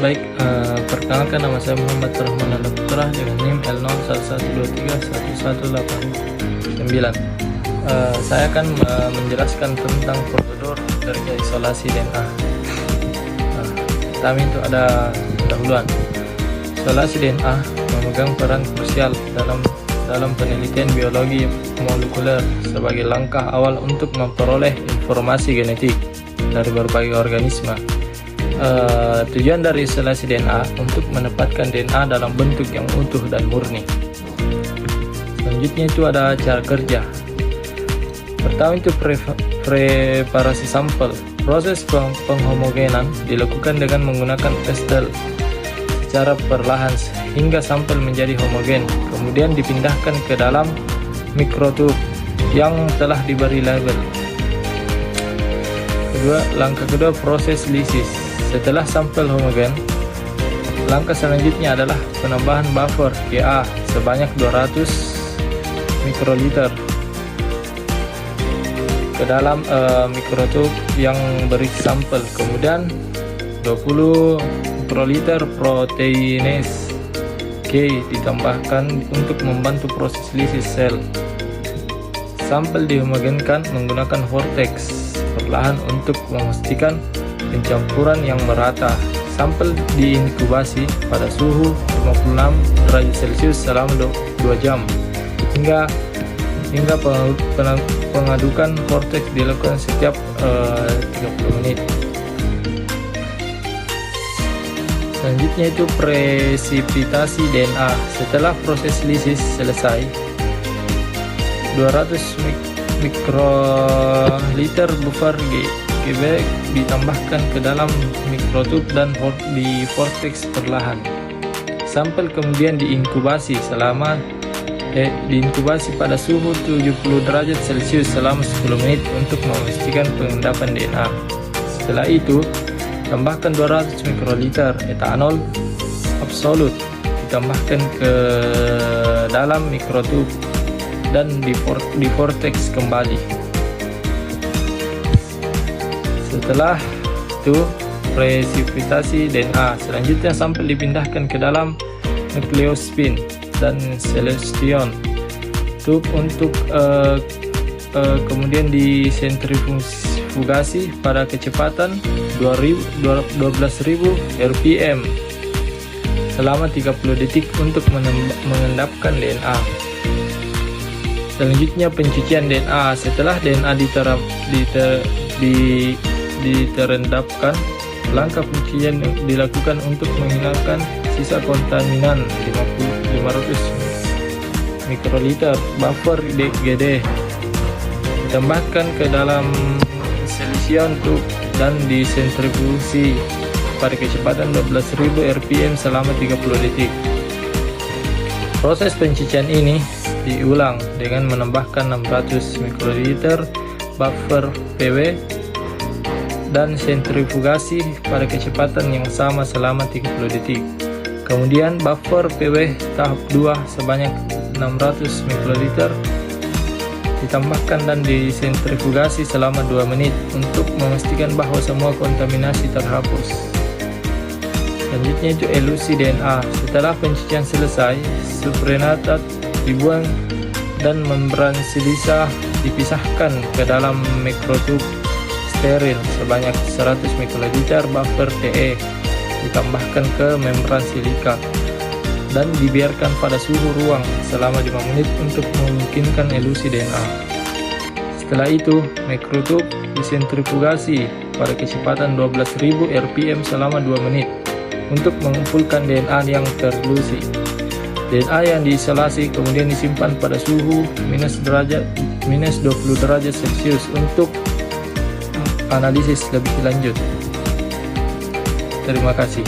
Perkenalkan, nama saya Muhammad Rahman Putra dengan NIM L0112311889. Saya akan menjelaskan tentang prosedur dari isolasi DNA. Pertama itu ada pendahuluan. Isolasi DNA memegang peran krusial dalam penelitian biologi molekuler sebagai langkah awal untuk memperoleh informasi genetik dari berbagai organisme. Tujuan dari isolasi DNA untuk menempatkan DNA dalam bentuk yang utuh dan murni. Selanjutnya itu ada cara kerja. Pertama itu preparasi sampel. Proses penghomogenan dilakukan dengan menggunakan pastel secara perlahan hingga sampel menjadi homogen, kemudian dipindahkan ke dalam mikrotub yang telah diberi label. Langkah kedua, proses lisis. Setelah sampel homogen, langkah selanjutnya adalah penambahan buffer Ka sebanyak 200 mikroliter ke dalam mikrotub yang berisi sampel. Kemudian 20 mikroliter proteinase K ditambahkan untuk membantu proses lisis sel. Sampel dihomogenkan menggunakan vortex perlahan untuk memastikan pencampuran yang merata. Sampel diinkubasi pada suhu 56 derajat Celcius selama 2 jam hingga pengadukan vortex dilakukan setiap 30 menit. Selanjutnya itu presipitasi DNA. Setelah proses lisis selesai, 200 mikroliter buffer GB ditambahkan ke dalam mikrotub dan di vortex perlahan. Sampel kemudian diinkubasi pada suhu 70 derajat Celcius selama 10 menit untuk memastikan pengendapan DNA. Setelah itu, tambahkan 200 mikroliter etanol absolut ditambahkan ke dalam mikrotub dan di vortex kembali. Setelah itu presipitasi DNA. Selanjutnya sampel dipindahkan ke dalam nukleospin dan celestion tube untuk kemudian disentrifugasi pada kecepatan 12.000 rpm selama 30 detik untuk mengendapkan DNA. Selanjutnya pencucian DNA. Setelah DNA diterendapkan, langkah pencucian dilakukan untuk menghilangkan sisa kontaminan 500 mikroliter buffer DGD ditambahkan ke dalam solution tube dan disentrifugasi pada kecepatan 12.000 rpm selama 30 detik. Proses pencucian ini diulang dengan menambahkan 600 mikroliter buffer PW dan sentrifugasi pada kecepatan yang sama selama 30 detik. Kemudian buffer PW tahap 2 sebanyak 600 mikroliter ditambahkan dan disentrifugasi selama 2 menit untuk memastikan bahwa semua kontaminasi terhapus. Selanjutnya itu elusi DNA. Setelah pencucian selesai, supranatat dibuang dan membran silisa dipisahkan ke dalam mikrotub steril sebanyak 100 mikroliter buffer TE ditambahkan ke membran silika dan dibiarkan pada suhu ruang selama 5 menit untuk memungkinkan elusi DNA. Setelah itu, mikrotub disentrifugasi pada kecepatan 12.000 rpm selama 2 menit untuk mengumpulkan DNA yang terelusi. DNA yang diisolasi kemudian disimpan pada suhu minus 20 derajat Celcius untuk analisis lebih lanjut. Terima kasih.